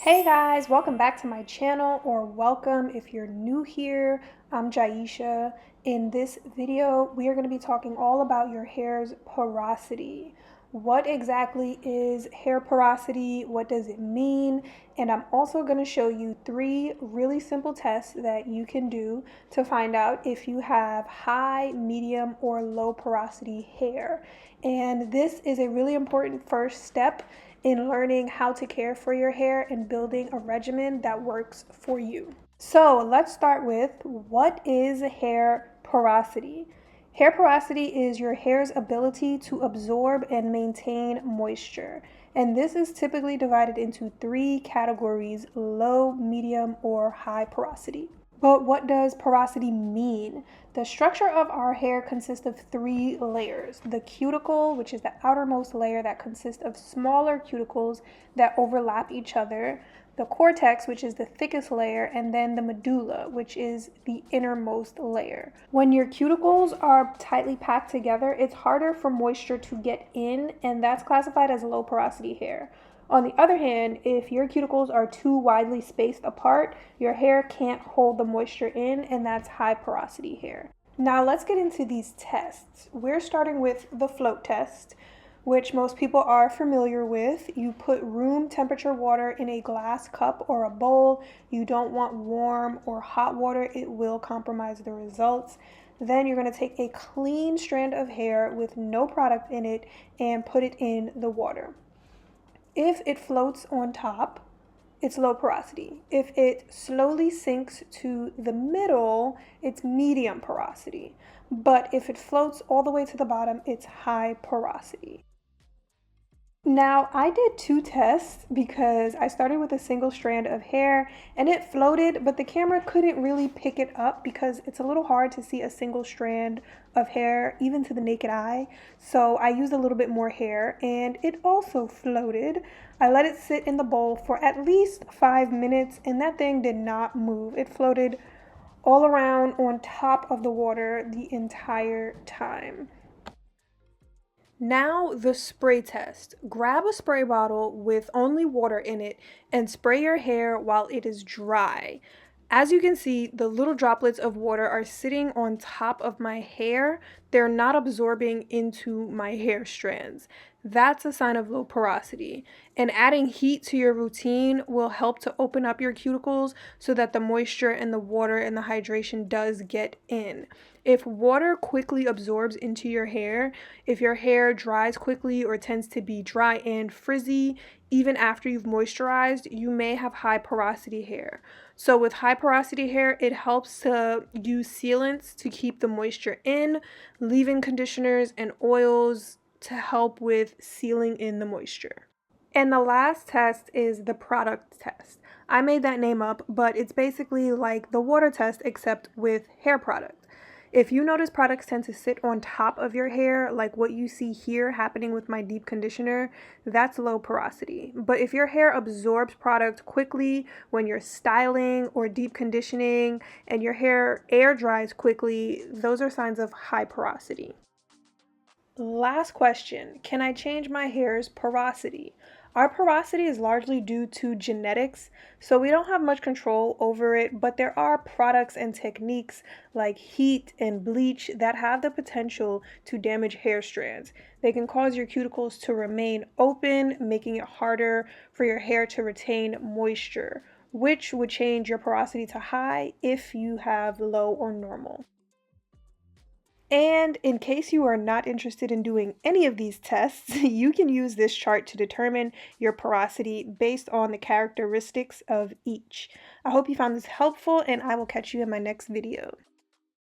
Hey guys, welcome back to my channel, or welcome if you're new here. I'm Jaisha. In this video, we are going to be talking all about your hair's porosity. What exactly is hair porosity? What does it mean? And I'm also going to show you 3 really simple tests that you can do to find out if you have high, medium, or low porosity hair. And this is a really important first step in learning how to care for your hair and building a regimen that works for you. So let's start with, what is hair porosity? Hair porosity is your hair's ability to absorb and maintain moisture. And this is typically divided into 3 categories: low, medium, or high porosity. But what does porosity mean? The structure of our hair consists of 3 layers. The cuticle, which is the outermost layer that consists of smaller cuticles that overlap each other. The cortex, which is the thickest layer, and then the medulla, which is the innermost layer. When your cuticles are tightly packed together, it's harder for moisture to get in, and that's classified as low porosity hair. On the other hand, if your cuticles are too widely spaced apart, your hair can't hold the moisture in, and that's high porosity hair. Now let's get into these tests. We're starting with the float test, which most people are familiar with. You put room temperature water in a glass cup or a bowl. You don't want warm or hot water. It will compromise the results. Then you're going to take a clean strand of hair with no product in it and put it in the water. If it floats on top, it's low porosity. If it slowly sinks to the middle, it's medium porosity. But if it floats all the way to the bottom, it's high porosity. Now, I did 2 tests because I started with a single strand of hair and it floated, but the camera couldn't really pick it up because it's a little hard to see a single strand of hair, even to the naked eye. So I used a little bit more hair and it also floated. I let it sit in the bowl for at least 5 minutes and that thing did not move. It floated all around on top of the water the entire time. Now the spray test. Grab a spray bottle with only water in it and spray your hair while it is dry. As you can see, the little droplets of water are sitting on top of my hair. They're not absorbing into my hair strands. That's a sign of low porosity. And adding heat to your routine will help to open up your cuticles so that the moisture and the water and the hydration does get in. If water quickly absorbs into your hair, if your hair dries quickly or tends to be dry and frizzy, even after you've moisturized, you may have high porosity hair. So with high porosity hair, it helps to use sealants to keep the moisture in, leave-in conditioners and oils to help with sealing in the moisture. And the last test is the product test. I made that name up, but it's basically like the water test except with hair product. If you notice products tend to sit on top of your hair, like what you see here happening with my deep conditioner, that's low porosity. But if your hair absorbs product quickly when you're styling or deep conditioning and your hair air dries quickly, those are signs of high porosity. Last question, can I change my hair's porosity? Our porosity is largely due to genetics, so we don't have much control over it, but there are products and techniques like heat and bleach that have the potential to damage hair strands. They can cause your cuticles to remain open, making it harder for your hair to retain moisture, which would change your porosity to high if you have low or normal. And in case you are not interested in doing any of these tests, you can use this chart to determine your porosity based on the characteristics of each. I hope you found this helpful, and I will catch you in my next video.